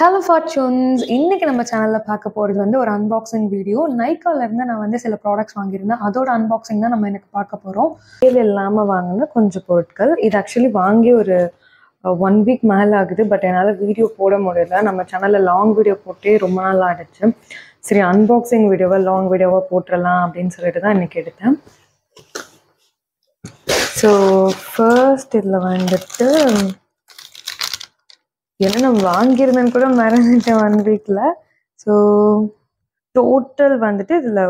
Hello fortunes! இன்னைக்கு நம்ம சேனல்ல பார்க்க போறது வந்து ஒரு அன்பாக்சிங் வீடியோ. நைக்கால இருந்து நான் வந்து சில ப்ராடக்ட்ஸ் வாங்கியிருந்தேன். அதோட அன்பாக்சிங் தான் நம்ம எனக்கு பார்க்க போறோம். சேல் இல்லாம வாங்கின கொஞ்சம் பொருட்கள். இது ஆக்சுவலி வாங்கி ஒரு 1 வீக் மேல ஆகுது. பட் என்னால் வீடியோ போட முடியல. நம்ம சேனல்ல லாங் வீடியோ போட்டே ரொம்ப நாள் ஆயிடுச்சு. சரி, அன்பாக்சிங் வீடியோவை லாங் வீடியோவாக போட்டுடலாம் அப்படின்னு சொல்லிட்டு தான் இன்னைக்கு எடுத்தேன். ஸோ ஃபர்ஸ்ட் இதில் வந்துட்டு ஏன்னா நான் வாங்கியிருந்தேன்னு கூட மறந்துட்டேன் 1 வீக்கில். ஸோ டோட்டல் வந்துட்டு இதில்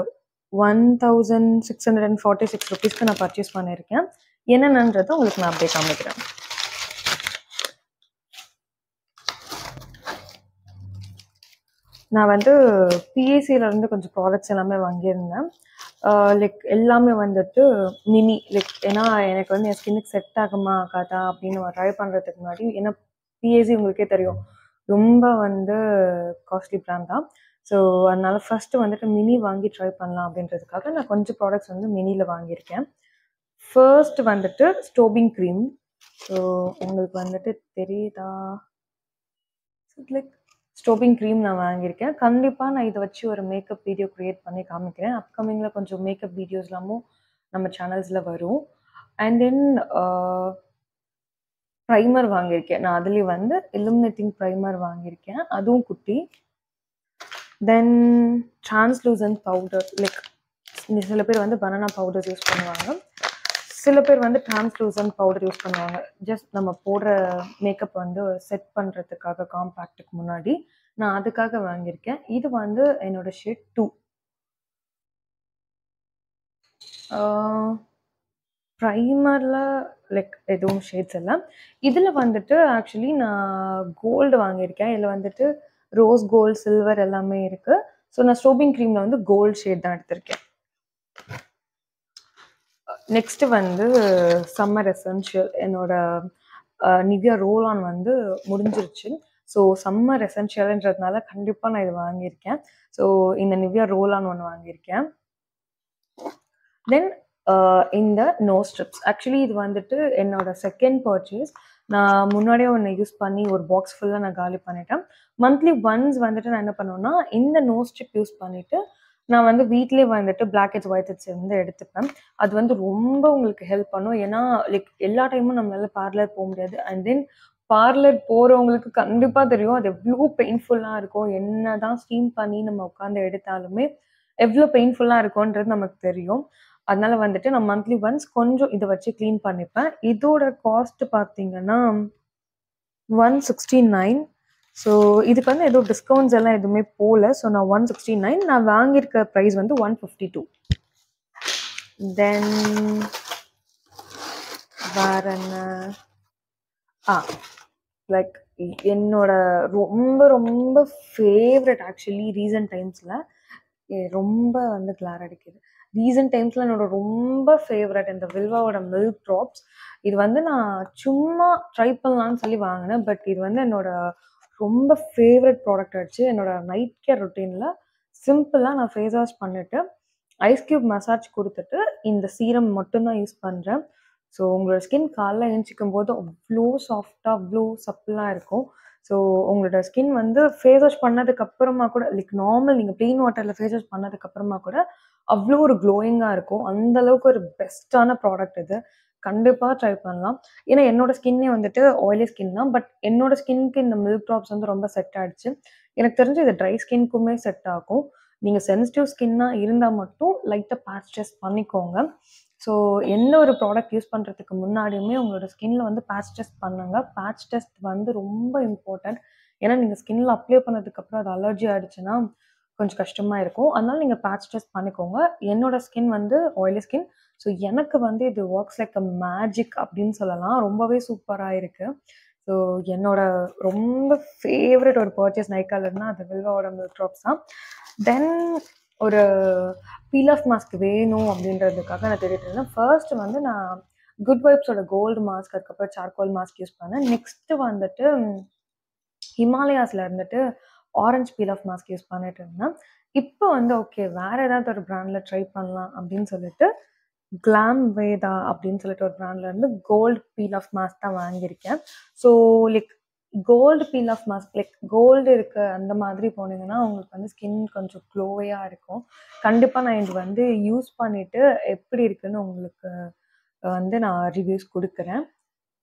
1646 ருபீஸ்க்கு நான் பர்ச்சேஸ் பண்ணியிருக்கேன். என்னென்னன்றதை உங்களுக்கு நான் அப்படியே காமிக்கிறேன். நான் வந்து பிஏசியிலேருந்து கொஞ்சம் ப்ராடக்ட்ஸ் எல்லாமே வாங்கியிருந்தேன். லைக் எல்லாமே வந்துட்டு மினி, லைக் ஏன்னா எனக்கு வந்து என் ஸ்கின்னுக்கு செட் ஆகுமா ஆகாதா அப்படின்னு ட்ரை பண்ணுறதுக்கு முன்னாடி, ஏன்னா பிஏசி உங்களுக்கே தெரியும் ரொம்ப வந்து காஸ்ட்லி பிராண்ட் தான். ஸோ அதனால ஃபஸ்ட்டு வந்துட்டு மினி வாங்கி ட்ரை பண்ணலாம் அப்படின்றதுக்காக நான் கொஞ்சம் ப்ராடக்ட்ஸ் வந்து மினியில் வாங்கியிருக்கேன். ஃபர்ஸ்ட் வந்துட்டு ஸ்டோபிங் க்ரீம். ஸோ உங்களுக்கு வந்துட்டு தெரியுதா? லைக் ஸ்டோபிங் க்ரீம் நான் வாங்கியிருக்கேன். கண்டிப்பாக நான் இதை வச்சு ஒரு மேக்கப் வீடியோ க்ரியேட் பண்ணி காமிக்கிறேன். அப்கமிங்கில் கொஞ்சம் மேக்கப் வீடியோஸ்லாமும் நம்ம சேனல்ஸில் வரும். அண்ட் தென் ப்ரைமர் வாங்கியிருக்கேன். நான் அதுலேயும் வந்து இல்லுமினேட்டிங் ப்ரைமர் வாங்கியிருக்கேன், அதுவும் குட்டி. தென் டிரான்ஸ்லூசன்ட் பவுடர், லைக் சில பேர் வந்து பனானா பவுடர் யூஸ் பண்ணுவாங்க, சில பேர் வந்து டிரான்ஸ்லூசன்ட் பவுடர் யூஸ் பண்ணுவாங்க. ஜஸ்ட் நம்ம போடுற மேக்கப் வந்து செட் பண்ணுறதுக்காக காம்பேக்டுக்கு முன்னாடி நான் அதுக்காக வாங்கியிருக்கேன். இது வந்து என்னோட ஷேட் 2. ப்ரைமரில் லைக் எதுவும் ஷேட்ஸ் இல்லை. இதில் வந்துட்டு ஆக்சுவலி நான் கோல்டு வாங்கியிருக்கேன். இதில் வந்துட்டு ரோஸ் கோல்டு, சில்வர் எல்லாமே இருக்குது. ஸோ நான் ஸ்டோபிங் க்ரீமில் வந்து கோல்டு ஷேட் தான் எடுத்திருக்கேன். நெக்ஸ்ட்டு வந்து சம்மர் எசென்ஷியல். என்னோட நிவ்யா ரோல் ஆன் வந்து முடிஞ்சிருச்சு. ஸோ சம்மர் எசென்ஷியல்ன்றதுனால கண்டிப்பாக நான் இது வாங்கியிருக்கேன். ஸோ இந்த நிவ்யா ரோல் ஆன் ஒன்று வாங்கியிருக்கேன். தென் இந்த நோஸ் ஸ்ட்ரிப்ஸ். ஆக்சுவலி இது வந்துட்டு என்னோட செகண்ட் பர்ச்சேஸ். நான் முன்னாடியே ஒன்று யூஸ் பண்ணி ஒரு பாக்ஸ் ஃபுல்லாக நான் காலி பண்ணிட்டேன். மந்த்லி ஒன்ஸ் வந்துட்டு நான் என்ன பண்ணுவேன்னா இந்த நோஸ் ஸ்ட்ரிப் யூஸ் பண்ணிவிட்டு நான் வந்து வீட்லேயே வந்துட்டு பிளாக் ஹெட்ஸ் ஒயிட் ஹெட்ஸ் வந்து எடுத்துப்பேன். அது வந்து ரொம்ப உங்களுக்கு ஹெல்ப் பண்ணும். ஏன்னா லைக் எல்லா டைமும் நம்மளால பார்லர் போக முடியாது. அண்ட் தென் பார்லர் போகிறவங்களுக்கு கண்டிப்பாக தெரியும் அது எவ்வளோ பெயின்ஃபுல்லாக இருக்கும். என்ன தான் ஸ்டீம் பண்ணி நம்ம உட்காந்து எடுத்தாலுமே எவ்வளோ பெயின்ஃபுல்லாக இருக்கும்ன்றது நமக்கு தெரியும். அதனால வந்துட்டு நான் மந்த்லி ஒன்ஸ் கொஞ்சம் இதை வச்சு க்ளீன் பண்ணிப்பேன். இதோட காஸ்ட் பார்த்தீங்கன்னா 169. ஸோ இதுக்கு வந்து ஏதோ டிஸ்கவுண்ட்ஸ் எல்லாம் எதுவுமே போகல. ஸோ நான் 169, நான் வாங்கியிருக்க ப்ரைஸ் வந்து 152. தென் வேற என்ன, லைக் என்னோட ரொம்ப ரொம்ப ஃபேவரட் ஆக்சுவலி ரீசன்ட் டைம்ஸில் ரொம்ப வந்து கிளார் அடிக்குது. ரீசன்ட் டைம்ஸில் என்னோட ரொம்ப ஃபேவரட் இந்த வில்வாவோட மில்க் ட்ராப்ஸ். இது வந்து நான் சும்மா ட்ரை பண்ணலான்னு சொல்லி வாங்கினேன். பட் இது வந்து என்னோட ரொம்ப ஃபேவரட் ப்ராடக்ட் ஆச்சு. என்னோட நைட் கேர் ரொட்டீனில் சிம்பிளாக நான் ஃபேஸ் வாஷ் பண்ணிவிட்டு ஐஸ் க்யூப் மசாஜ் கொடுத்துட்டு இந்த சீரம் மட்டும்தான் யூஸ் பண்ணுறேன். ஸோ உங்களோட ஸ்கின் காலைல எழுந்திரிக்கும் போது அவ்வளோ சாஃப்டாக அவ்வளோ சப்பிளாக இருக்கும். ஸோ உங்களோட ஸ்கின் வந்து ஃபேஸ் வாஷ் பண்ணதுக்கப்புறமா கூட லைக் நார்மல் நீங்கள் ப்ளெயின் வாட்டரில் ஃபேஸ் வாஷ் பண்ணதுக்கப்புறமா கூட அவ்வளோ ஒரு க்ளோயிங்காக இருக்கும். அந்தளவுக்கு ஒரு பெஸ்ட்டான ப்ராடக்ட் இது. கண்டிப்பாக ட்ரை பண்ணலாம். ஏன்னா என்னோட ஸ்கின்னே வந்துட்டு ஆயிலி ஸ்கின் தான். பட் என்னோட ஸ்கின்க்கு இந்த மில்க் ட்ராப்ஸ் வந்து ரொம்ப செட் ஆகிடுச்சு. எனக்கு தெரிஞ்சு இது ட்ரை ஸ்கின்க்குமே செட் ஆகும். நீங்கள் சென்சிட்டிவ் ஸ்கின்னாக இருந்தால் மட்டும் லைட்டாக பேட்ச் டெஸ்ட் பண்ணிக்கோங்க. ஸோ எந்த ஒரு ப்ராடக்ட் யூஸ் பண்ணுறதுக்கு முன்னாடியுமே உங்களோட ஸ்கின்ல வந்து பேட்ச் டெஸ்ட் பண்ணுங்கள். பேட்ச் டெஸ்ட் வந்து ரொம்ப இம்பார்ட்டன்ட். ஏன்னா நீங்கள் ஸ்கின்ல அப்ளை பண்ணதுக்கப்புறம் அது அலர்ஜி ஆகிடுச்சுன்னா கொஞ்சம் கஷ்டமாக இருக்கும். அதனால நீங்கள் பேட்ச் டெஸ்ட் பண்ணிக்கோங்க. என்னோட ஸ்கின் வந்து ஆயிலி ஸ்கின். ஸோ எனக்கு வந்து இது ஒர்க்ஸ் லைக் அ மேஜிக் அப்படின்னு சொல்லலாம். ரொம்பவே சூப்பராக இருக்குது. ஸோ என்னோட ரொம்ப ஃபேவரட் ஒரு பர்ச்சேஸ் நைக்காலன்னா அது வில்வாவோட மில்க் ட்ராப்ஸ் தான். தென் ஒரு பீல் ஆஃப் மாஸ்க் வேணும் அப்படின்றதுக்காக நான் தேடிட்டு இருந்தேன். ஃபர்ஸ்ட் வந்து நான் குட் வைப்ஸோட கோல்டு மாஸ்க், அதுக்கப்புறம் சார்கோல் மாஸ்க் யூஸ் பண்ணேன். நெக்ஸ்ட்டு வந்துட்டு ஹிமாலயாஸில் இருந்துட்டு orange feel off mask use பண்ணிட்டு இருந்தேன். இப்போ வந்து ஓகே வேறு ஏதாவது ஒரு ப்ராண்டில் ட்ரை பண்ணலாம் அப்படின்னு சொல்லிட்டு கிளாம் வேதா அப்படின்னு சொல்லிட்டு ஒரு ப்ராண்ட்லேருந்து கோல்டு பீல் ஆஃப் மாஸ்க் தான் வாங்கியிருக்கேன். So like gold peel off mask like gold இருக்க அந்த மாதிரி போனீங்கன்னா உங்களுக்கு வந்து ஸ்கின் கொஞ்சம் க்ளோயாக இருக்கும். கண்டிப்பாக நான் இது வந்து யூஸ் பண்ணிவிட்டு எப்படி இருக்குன்னு உங்களுக்கு வந்து நான் ரிவ்யூஸ் கொடுக்குறேன்.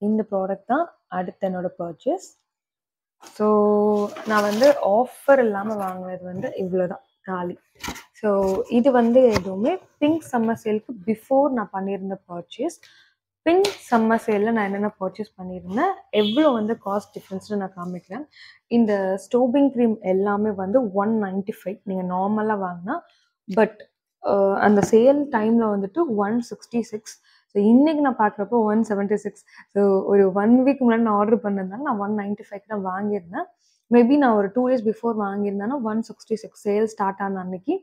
இந்த ப்ராடக்ட் தான் அடுத்த என்னோட பர்ச்சேஸ். ஸோ நான் வந்து ஆஃபர் இல்லாமல் வாங்கினது வந்து இவ்வளோ தான் காலி. ஸோ இது வந்து எதுவுமே பிங்க் சம்மர் சேலுக்கு பிஃபோர் நான் பண்ணியிருந்த பர்ச்சேஸ். பிங்க் சம்மர் சேலில் நான் என்னென்ன பர்ச்சேஸ் பண்ணியிருந்தேன், எவ்வளோ வந்து காஸ்ட் டிஃப்ரென்ஸ்னு நான் காமிக்கிறேன். இந்த ஸ்டோபிங் க்ரீம் எல்லாமே வந்து 195 நீங்கள் நார்மலாக வாங்கினா. பட் அந்த சேல் டைமில் வந்துட்டு 166. ஸோ இன்றைக்கி நான் பார்க்குறப்போ 176. ஸோ ஒரு 1 வீக் முன்னாடி நான் ஆர்டர் பண்ணதுனால நான் 195 தான் வாங்கியிருந்தேன். மேபி நான் ஒரு 2 days பிஃபோர் வாங்கியிருந்தேன்னா 166 சேல் ஸ்டார்ட் ஆன அன்னைக்கு.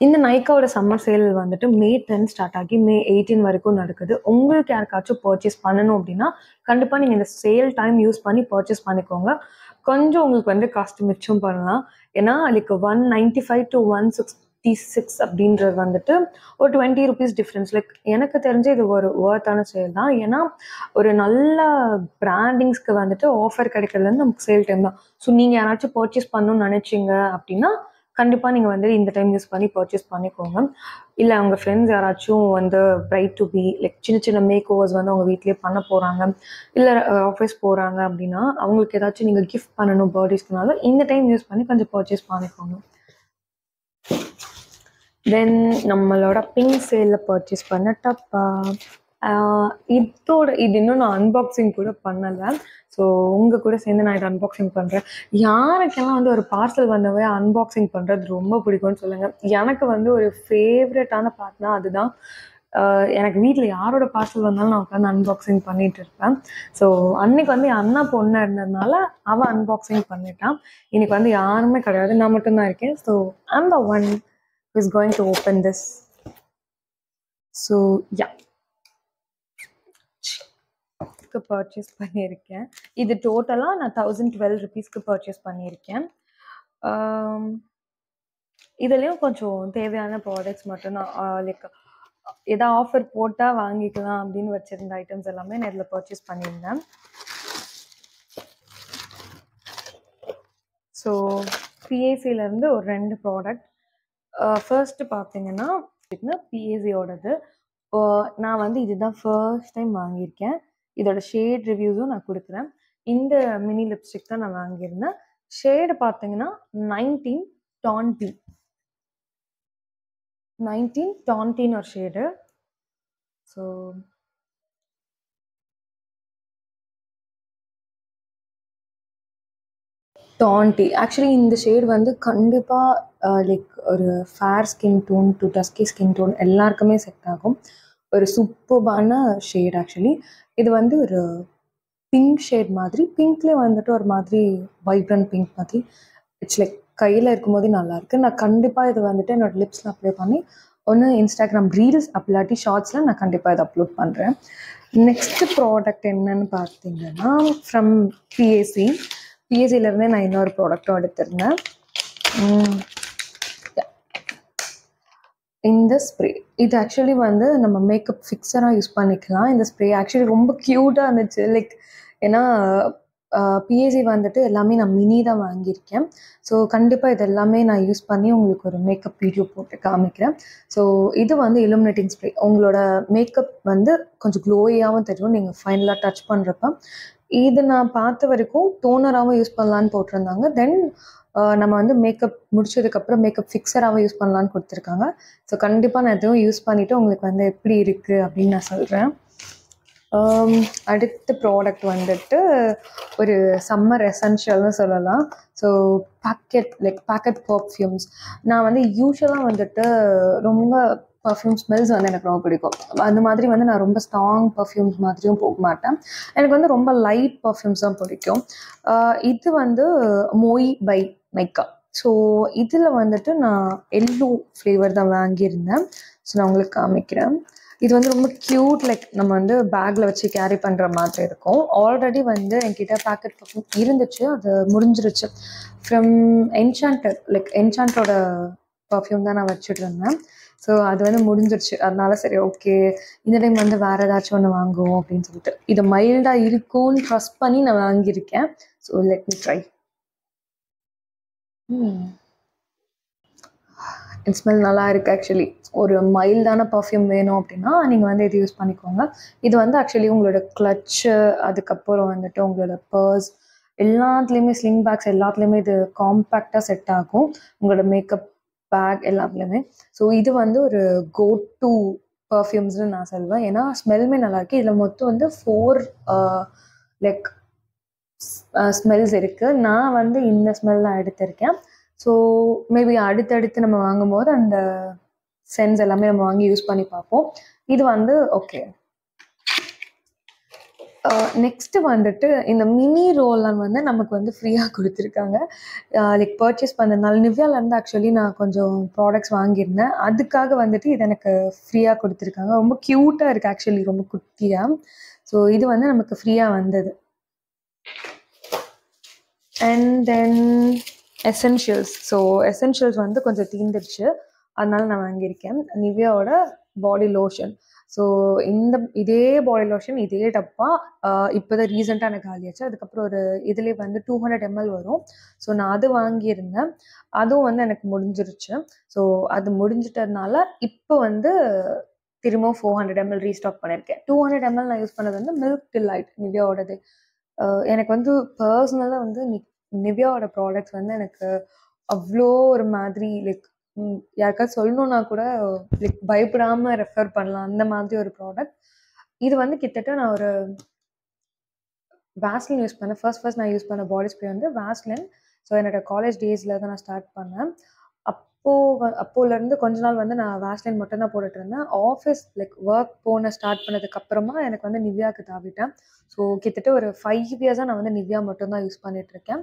இந்த நைக்காவோட சம்மர் சேல் வந்துட்டு May 10 ஸ்டார்ட் ஆகி May 18 வரைக்கும் நடக்குது. உங்களுக்கு யாருக்காச்சும் பர்ச்சேஸ் பண்ணணும் அப்படின்னா கண்டிப்பாக நீங்கள் இந்த சேல் டைம் யூஸ் பண்ணி பர்ச்சேஸ் பண்ணிக்கோங்க. கொஞ்சம் உங்களுக்கு வந்து காஸ்ட் மிச்சம் பண்ணலாம். ஏன்னா லைக் 195 to 166 அப்படின்றது வந்துட்டு ஒரு 20 rupees டிஃப்ரென்ஸ். லைக் எனக்கு தெரிஞ்சு இது ஒரு ஒர்த்தான சேல் தான். ஏன்னா ஒரு நல்ல பிராண்டிங்ஸ்க்கு வந்துட்டு ஆஃபர் கிடைக்கிறது வந்து நமக்கு சேல் டைம் தான். ஸோ நீங்கள் யாராச்சும் பர்ச்சேஸ் பண்ணணும்னு நினச்சிங்க அப்படின்னா கண்டிப்பாக நீங்கள் வந்து இந்த டைம் யூஸ் பண்ணி பர்ச்சேஸ் பண்ணிக்கோங்க. இல்லை உங்கள் ஃப்ரெண்ட்ஸ் யாராச்சும் வந்து பிரைட் டு பி லைக் சின்ன சின்ன மேக் ஓவர்ஸ் வந்து அவங்க வீட்லேயே பண்ண போகிறாங்க, இல்லை ஆஃபீஸ் போகிறாங்க அப்படின்னா அவங்களுக்கு ஏதாச்சும் நீங்கள் கிஃப்ட் பண்ணணும் பர்த்டேஸ்க்குனால இந்த டைம் யூஸ் பண்ணி கொஞ்சம் பர்ச்சேஸ் பண்ணிக்கோங்க. தென் நம்மளோட பிங்க் சேலில் பர்ச்சேஸ் பண்ண டப்பா. இது இன்னும் நான் அன்பாக்சிங் கூட பண்ணலை. ஸோ உங்கள் கூட சேர்ந்து நான் இதை அன்பாக்சிங் பண்ணுறேன். யாருக்கெல்லாம் வந்து ஒரு பார்சல் வந்தவே அன்பாக்சிங் பண்ணுறது ரொம்ப பிடிக்கும்னு சொல்லுங்கள். எனக்கு வந்து ஒரு ஃபேவரட்டான பார்ட்னா அதுதான். எனக்கு வீட்டில் யாரோட பார்சல் வந்தாலும் நான் உட்காந்து அன்பாக்சிங் பண்ணிகிட்டு இருப்பேன். ஸோ அன்றைக்கி வந்து என் அண்ணா பொண்ணு இருந்ததுனால அவள் அன்பாக்சிங் பண்ணிட்டான். இன்றைக்கி வந்து யாருமே கிடையாது, நான் மட்டும்தான் இருக்கேன். So I'm the one who is going to open this. So yeah, purchase பண்ணியிருக்கேன். இது டோட்டலாக நான் 1012 rupeesக்கு பர்ச்சேஸ் பண்ணியிருக்கேன். இதுலேயும் கொஞ்சம் தேவையான ப்ராடக்ட்ஸ் மட்டும்தான். லைக் எதா ஆஃபர் போட்டால் வாங்கிக்கலாம் அப்படின்னு வச்சுருந்த ஐட்டம்ஸ் எல்லாமே நான் இதில் பர்ச்சேஸ் பண்ணியிருந்தேன். ஸோ பிஏசியிலேருந்து ஒரு 2 ப்ராடக்ட். ஃபர்ஸ்ட்டு பார்த்தீங்கன்னா பிஏசியோடது. நான் வந்து இதுதான் ஃபர்ஸ்ட் டைம் வாங்கியிருக்கேன். இதோட ஷேட் ரிவ்யூஸும் நான் கொடுக்குறேன். இந்த மினி லிப்ஸ்டிக் தான் நான் வாங்கியிருந்தேன். ஷேடு பார்த்தீங்கன்னா 1920 ஒரு ஷேடு. ஸோ டாண்டி ஆக்சுவலி இந்த ஷேட் வந்து கண்டிப்பாக லைக் ஒரு fair skin tone to dusky skin tone எல்லாருக்குமே செட் ஆகும். ஒரு சூப்பர்பான ஷேட். ஆக்சுவலி இது வந்து ஒரு பிங்க் ஷேட் மாதிரி, பிங்க்லேயே வந்துட்டு ஒரு மாதிரி வைப்ரண்ட் பிங்க் மாதிரி. இட்ஸ் லைக் கையில் இருக்கும்போதே நல்லாயிருக்கு. நான் கண்டிப்பாக இது வந்துட்டு என்னோடய லிப்ஸில் அப்ளை பண்ணி ஒன்று இன்ஸ்டாகிராம் ரீல்ஸ் அப்படி ஷார்ட்ஸில் நான் கண்டிப்பாக இதை அப்லோட் பண்ணுறேன். நெக்ஸ்ட்டு ப்ராடக்ட் என்னன்னு பார்த்தீங்கன்னா ஃப்ரம் பிஎஸ்சிலேருந்தே நான் இன்னொரு ப்ராடக்டும் எடுத்திருந்தேன். இந்த ஸ்ப்ரே இது ஆக்சுவலி வந்து நம்ம மேக்கப் ஃபிக்ஸராக யூஸ் பண்ணிக்கலாம். இந்த ஸ்ப்ரே ஆக்சுவலி ரொம்ப க்யூட்டாக இருந்துச்சு. லைக் ஏன்னா பிஎஸ்சி வந்துட்டு எல்லாமே நான் மினி தான் வாங்கியிருக்கேன். ஸோ கண்டிப்பாக இது எல்லாமே நான் யூஸ் பண்ணி உங்களுக்கு ஒரு மேக்கப் வீடியோ போட்டு காமிக்கிறேன். ஸோ இது வந்து இலுமினேட்டிங் ஸ்ப்ரே. உங்களோட மேக்கப் வந்து கொஞ்சம் க்ளோயாகவும் தெரியும் நீங்கள் ஃபைனலாக டச் பண்ணுறப்ப. இது நான் பார்த்த வரைக்கும் டோனராகவும் யூஸ் பண்ணலான்னு போட்டிருந்தாங்க. தென் நம்ம வந்து மேக்கப் முடிச்சதுக்கப்புறம் மேக்கப் ஃபிக்ஸராகவும் யூஸ் பண்ணலான்னு கொடுத்துருக்காங்க. ஸோ கண்டிப்பாக நான் எதுவும் யூஸ் பண்ணிவிட்டு உங்களுக்கு வந்து எப்படி இருக்குது அப்படின்னு நான் சொல்கிறேன். அடுத்த ப்ராடக்ட் வந்துட்டு ஒரு சம்மர் எசென்ஷியல்னு சொல்லலாம். So packet perfumes. நான் வந்து யூஸ்வலாக வந்துட்டு ரொம்ப பர்ஃப்யூம் ஸ்மெல்ஸ் வந்து எனக்கு ரொம்ப பிடிக்கும். அந்த மாதிரி வந்து நான் ரொம்ப ஸ்ட்ராங் பர்ஃப்யூம்ஸ் மாதிரியும் போக மாட்டேன். எனக்கு வந்து ரொம்ப லைட் பர்ஃப்யூம்ஸ் தான் பிடிக்கும். இது வந்து மோய் பை நைக்கா. ஸோ இதில் வந்துட்டு நான் எல்லோ ஃப்ளேவர் தான் வாங்கியிருந்தேன். ஸோ நான் உங்களுக்கு காமிக்கிறேன். இது வந்து ரொம்ப க்யூட். லைக் நம்ம வந்து பேக்கில் வச்சு கேரி பண்ணுற மாதிரி இருக்கும். ஆல்ரெடி வந்து என்கிட்ட பேக்கெட் பர்ஃப்யூம் இருந்துச்சு, அது முடிஞ்சிருச்சு. ஃப்ரம் என்சாண்டட் லைக் என்சாண்டோட பர்ஃப்யூம் தான் நான் வச்சுட்டு இருந்தேன். ஸோ அது வந்து முடிஞ்சிருச்சு. அதனால சரி ஓகே இந்த டைம் வந்து வேறு ஏதாச்சும் ஒன்று வாங்குவோம் அப்படின்னு சொல்லிட்டு இது மைல்டாக இருக்கும்னு ட்ரஸ்ட் பண்ணி நான் வாங்கியிருக்கேன். So let me try. Smell நல்லா இருக்குது ஆக்சுவலி. ஒரு மைல்டான பர்ஃப்யூம் வேணும் அப்படின்னா நீங்கள் வந்து இது யூஸ் பண்ணிக்கோங்க. இது வந்து ஆக்சுவலி உங்களோட கிளட்சு, அதுக்கப்புறம் வந்துட்டு உங்களோட பர்ஸ் எல்லாத்துலேயுமே, ஸ்லிங் பேக்ஸ் எல்லாத்துலேயுமே இது காம்பேக்டாக செட் ஆகும். உங்களோட மேக்கப் பேக் எல்லாத்துலேயுமே. ஸோ இது வந்து ஒரு கோ டு பர்ஃப்யூம்ஸ்னு நான் சொல்வேன். ஏன்னா ஸ்மெல்லுமே நல்லாயிருக்கு. இதில் மொத்தம் வந்து 4 லைக் ஸ்மெல்ஸ் இருக்குது. நான் வந்து இந்த ஸ்மெல் தான் எடுத்திருக்கேன். ஸோ மேபி அடுத்தடுத்து நம்ம வாங்கும்போது அந்த சென்ஸ் எல்லாமே நம்ம வாங்கி யூஸ் பண்ணி பார்ப்போம். இது வந்து ஓகே. நெக்ஸ்ட்டு வந்துட்டு இந்த மினி ரோலான் வந்து நமக்கு வந்து ஃப்ரீயாக கொடுத்துருக்காங்க. லைக் பர்ச்சேஸ் பண்ணதுனால நிவ்யாவிலேருந்து ஆக்சுவலி நான் கொஞ்சம் ப்ராடக்ட்ஸ் வாங்கியிருந்தேன். அதுக்காக வந்துட்டு இது எனக்கு ஃப்ரீயாக கொடுத்துருக்காங்க. ரொம்ப க்யூட்டாக இருக்குது ஆக்சுவலி, ரொம்ப குட்டியாக. ஸோ இது வந்து நமக்கு ஃப்ரீயாக வந்தது. And then essentials. So essentials வந்து கொஞ்சம் தீர்ந்துருச்சு, அதனால நான் வாங்கியிருக்கேன். நிவ்யாவோட பாடி லோஷன். ஸோ இதே பாடி லோஷன் இதே டப்பா இப்போ தான் ரீசெண்டாக எனக்கு காலியாச்சு. அதுக்கப்புறம் ஒரு இதுலேயே வந்து 200 ml வரும். ஸோ நான் அது வாங்கியிருந்தேன். அதுவும் வந்து எனக்கு முடிஞ்சிருச்சு. ஸோ அது முடிஞ்சிட்டதுனால இப்போ வந்து திரும்பவும் 400 ml ரீஸ்டாக் பண்ணியிருக்கேன். 200 ml நான் யூஸ் பண்ணது வந்து மில்க் டிலைட் நிவ்யாவோடது. எனக்கு வந்து பர்சனலாக வந்து நிவ்யாவோட ப்ராடக்ட்ஸ் வந்து எனக்கு அவ்வளோ ஒரு மாதிரி லைக் யாருக்காவது சொல்லணுன்னா கூட லைக் பயப்படாமல் ரெஃபர் பண்ணலாம், அந்த மாதிரி ஒரு ப்ராடக்ட். இது வந்து கிட்டத்தட்ட நான் ஒரு வேஸ்லின் யூஸ் பண்ணேன். ஃபர்ஸ்ட் நான் யூஸ் பண்ண பாடி ஸ்ப்ரே வந்து வேஸ்லின். ஸோ என்னோட காலேஜ் டேஸில் தான் நான் ஸ்டார்ட் பண்ணேன். அப்போலேருந்து கொஞ்ச நாள் வந்து நான் வேஸ்லின் மட்டும்தான் போட்டுட்டு இருந்தேன். ஆஃபீஸ் லைக் ஒர்க் ஸ்டார்ட் பண்ணதுக்கப்புறமா எனக்கு வந்து நிவ்யாவுக்கு தாவிட்டேன். ஸோ கிட்டத்தட்ட ஒரு 5 இயர்ஸாக நான் வந்து நிவ்யா மட்டும்தான் யூஸ் பண்ணிகிட்ருக்கேன்.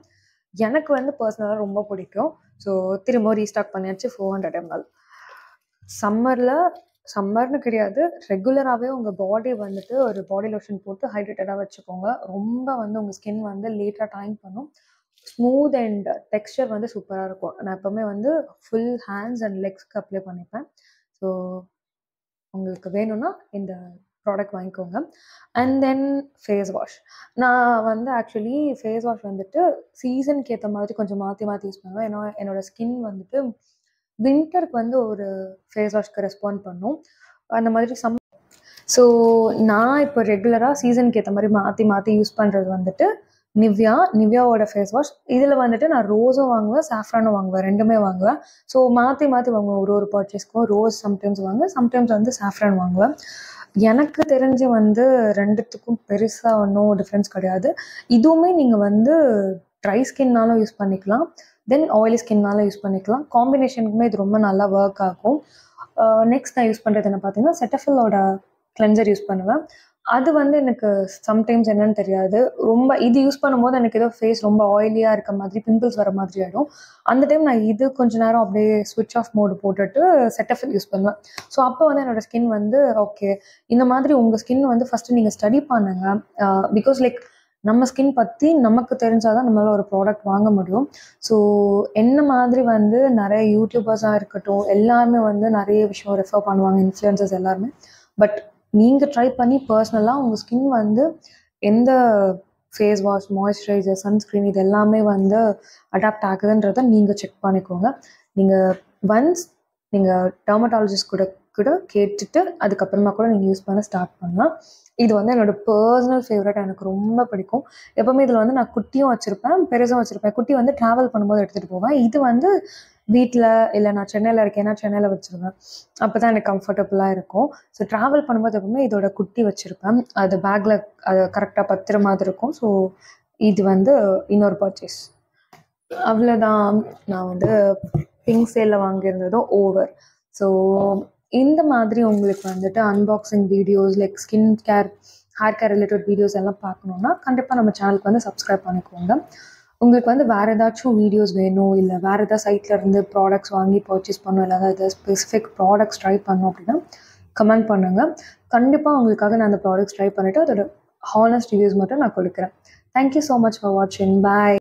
எனக்கு வந்து பர்சனலாக ரொம்ப பிடிக்கும். ஸோ திரும்ப ரீஸ்டாக் பண்ணியாச்சு 400 ml. சம்மர்னு கிடையாது, ரெகுலராகவே உங்கள் பாடி வந்துட்டு ஒரு பாடி லோஷன் போட்டு ஹைட்ரேட்டடாக வச்சுக்கோங்க. ரொம்ப வந்து உங்கள் ஸ்கின் வந்து லேட்டாக டைம் பண்ணும். ஸ்மூத் அண்ட் டெக்ஸ்சர் வந்து சூப்பராக இருக்கும். நான் எப்போவுமே வந்து ஃபுல் ஹேண்ட்ஸ் அண்ட் லெக்ஸ்க்கு அப்ளை பண்ணிப்பேன். ஸோ உங்களுக்கு வேணும்னா இந்த ப்ராடக்ட் வாங்கிக்கோங்க. And then face wash. நான் வந்து ஆக்சுவலி ஃபேஸ் வாஷ் வந்துட்டு சீசனுக்கு ஏற்ற மாதிரி கொஞ்சம் மாற்றி யூஸ் பண்ணுவேன். ஏன்னா என்னோடய ஸ்கின் வந்துட்டு வின்டருக்கு வந்து ஒரு ஃபேஸ் வாஷ்க்கு ரெஸ்பாண்ட் பண்ணும். அந்த மாதிரி ஸோ நான் இப்போ ரெகுலராக சீசனுக்கு ஏற்ற மாதிரி மாற்றி யூஸ் பண்ணுறது வந்துட்டு நிவ்யாவோட ஃபேஸ் வாஷ். இதில் வந்துட்டு நான் ரோஸும் வாங்குவேன், சாஃப்ரானும் வாங்குவேன், ரெண்டுமே வாங்குவேன். ஸோ மாற்றி வாங்குவேன். ஒரு பர்ச்சேஸ்க்கும் ரோஸ் சம்டைம்ஸ் வாங்குவேன், சம்டைம்ஸ் வந்து சாஃப்ரான் வாங்குவேன். எனக்கு தெரிஞ்சு வந்து ரெண்டுத்துக்கும் பெருசாக ஒன்றும் டிஃப்ரென்ஸ் கிடையாது. இதுவுமே நீங்கள் வந்து ட்ரை ஸ்கின்னாலும் யூஸ் பண்ணிக்கலாம், தென் ஆயிலி ஸ்கின்னாலும் யூஸ் பண்ணிக்கலாம். காம்பினேஷனுக்குமே இது ரொம்ப நல்லா ஒர்க் ஆகும். நெக்ஸ்ட் நான் யூஸ் பண்ணுறது என்ன பார்த்தீங்கன்னா, செட்டஃபில்லோட கிளென்சர் யூஸ் பண்ணுவேன். அது வந்து எனக்கு சம்டைம்ஸ் என்னன்னு தெரியாது, ரொம்ப இது யூஸ் பண்ணும்போது எனக்கு ஏதோ ஃபேஸ் ரொம்ப ஆயிலியாக இருக்க மாதிரி, பிம்பிள்ஸ் வர மாதிரி ஆகிடும். அந்த டைம் நான் இது கொஞ்ச நேரம் அப்படியே ஸ்விட்ச் ஆஃப் மோடு போட்டுட்டு செட்டஃபில் யூஸ் பண்ணுவேன். ஸோ அப்போ வந்து என்னோடய ஸ்கின் வந்து ஓகே, இந்த மாதிரி உங்கள் ஸ்கின் வந்து ஃபஸ்ட்டு நீங்கள் ஸ்டடி பண்ணுங்கள். பிகாஸ் லைக் நம்ம ஸ்கின் பற்றி நமக்கு தெரிஞ்சால் தான் நம்மளால் ஒரு ப்ராடக்ட் வாங்க முடியும். ஸோ என்ன மாதிரி வந்து நிறைய யூடியூபர்ஸாக இருக்கட்டும், எல்லாருமே வந்து நிறைய விஷயம் ரெஃபர் பண்ணுவாங்க, இன்ஃப்ளூயன்சர்ஸ் எல்லாருமே. பட் நீங்கள் ட்ரை பண்ணி பர்சனலாக உங்கள் ஸ்கின் வந்து எந்த ஃபேஸ் வாஷ், மாய்ஸ்சரைசர், சன்ஸ்க்ரீன் இது எல்லாமே வந்து அடாப்ட் ஆகுதுன்றதை நீங்கள் செக் பண்ணிக்கோங்க. நீங்கள் டெர்மட்டாலஜிஸ்ட் கூட கேட்டுட்டு அதுக்கப்புறமா கூட நீங்கள் யூஸ் பண்ண ஸ்டார்ட் பண்ணலாம். இது வந்து என்னோடய பர்சனல் ஃபேவரட், எனக்கு ரொம்ப பிடிக்கும். எப்போவுமே இதில் வந்து நான் குட்டியும் வச்சுருப்பேன், பெருசும் வச்சுருப்பேன். குட்டி வந்து ட்ராவல் பண்ணும்போது எடுத்துகிட்டு போவேன். இது வந்து வீட்டில் இல்லை நான் சென்னையில் இருக்கேன்னா சென்னையில் வச்சுருவேன். அப்போ தான் எனக்கு கம்ஃபர்டபுளாக இருக்கும். ஸோ ட்ராவல் பண்ணும்போது எப்பவுமே இதோட குட்டி வச்சுருப்பேன். அது பேக்கில் அது கரெக்டாக பத்துற மாதிரி இருக்கும். ஸோ இது வந்து இன்னொரு பர்ச்சேஸ். அவ்வளோதான். நான் வந்து பிங்க் சேலில் வாங்கியிருந்ததும் ஓவர். ஸோ இந்த மாதிரி உங்களுக்கு வந்துட்டு unboxing videos like skin care, hair care related videos எல்லாம் பார்க்கணுன்னா கண்டிப்பாக நம்ம சேனலுக்கு வந்து சப்ஸ்கிரைப் பண்ணிக்கோங்க. உங்களுக்கு வந்து வேறு ஏதாச்சும் வீடியோஸ் வேணும், இல்லை வேறு ஏதாவது சைட்டில் இருந்து ப்ராடக்ட்ஸ் வாங்கி பர்ச்சேஸ் பண்ணணும், இல்லை ஏதாவது ஸ்பெசிஃபிக் ப்ராடக்ட்ஸ் ட்ரை பண்ணணும் அப்படின்னா கமெண்ட் பண்ணுங்கள். கண்டிப்பாக உங்களுக்காக நான் அந்த ப்ராடக்ட்ஸ் ட்ரை பண்ணிவிட்டு அதோட ஹானஸ்ட் ரிவ்யூஸ் மட்டும் நான் கொடுக்குறேன். தேங்க்யூ ஸோ மச் ஃபார் வாட்சிங். பாய்.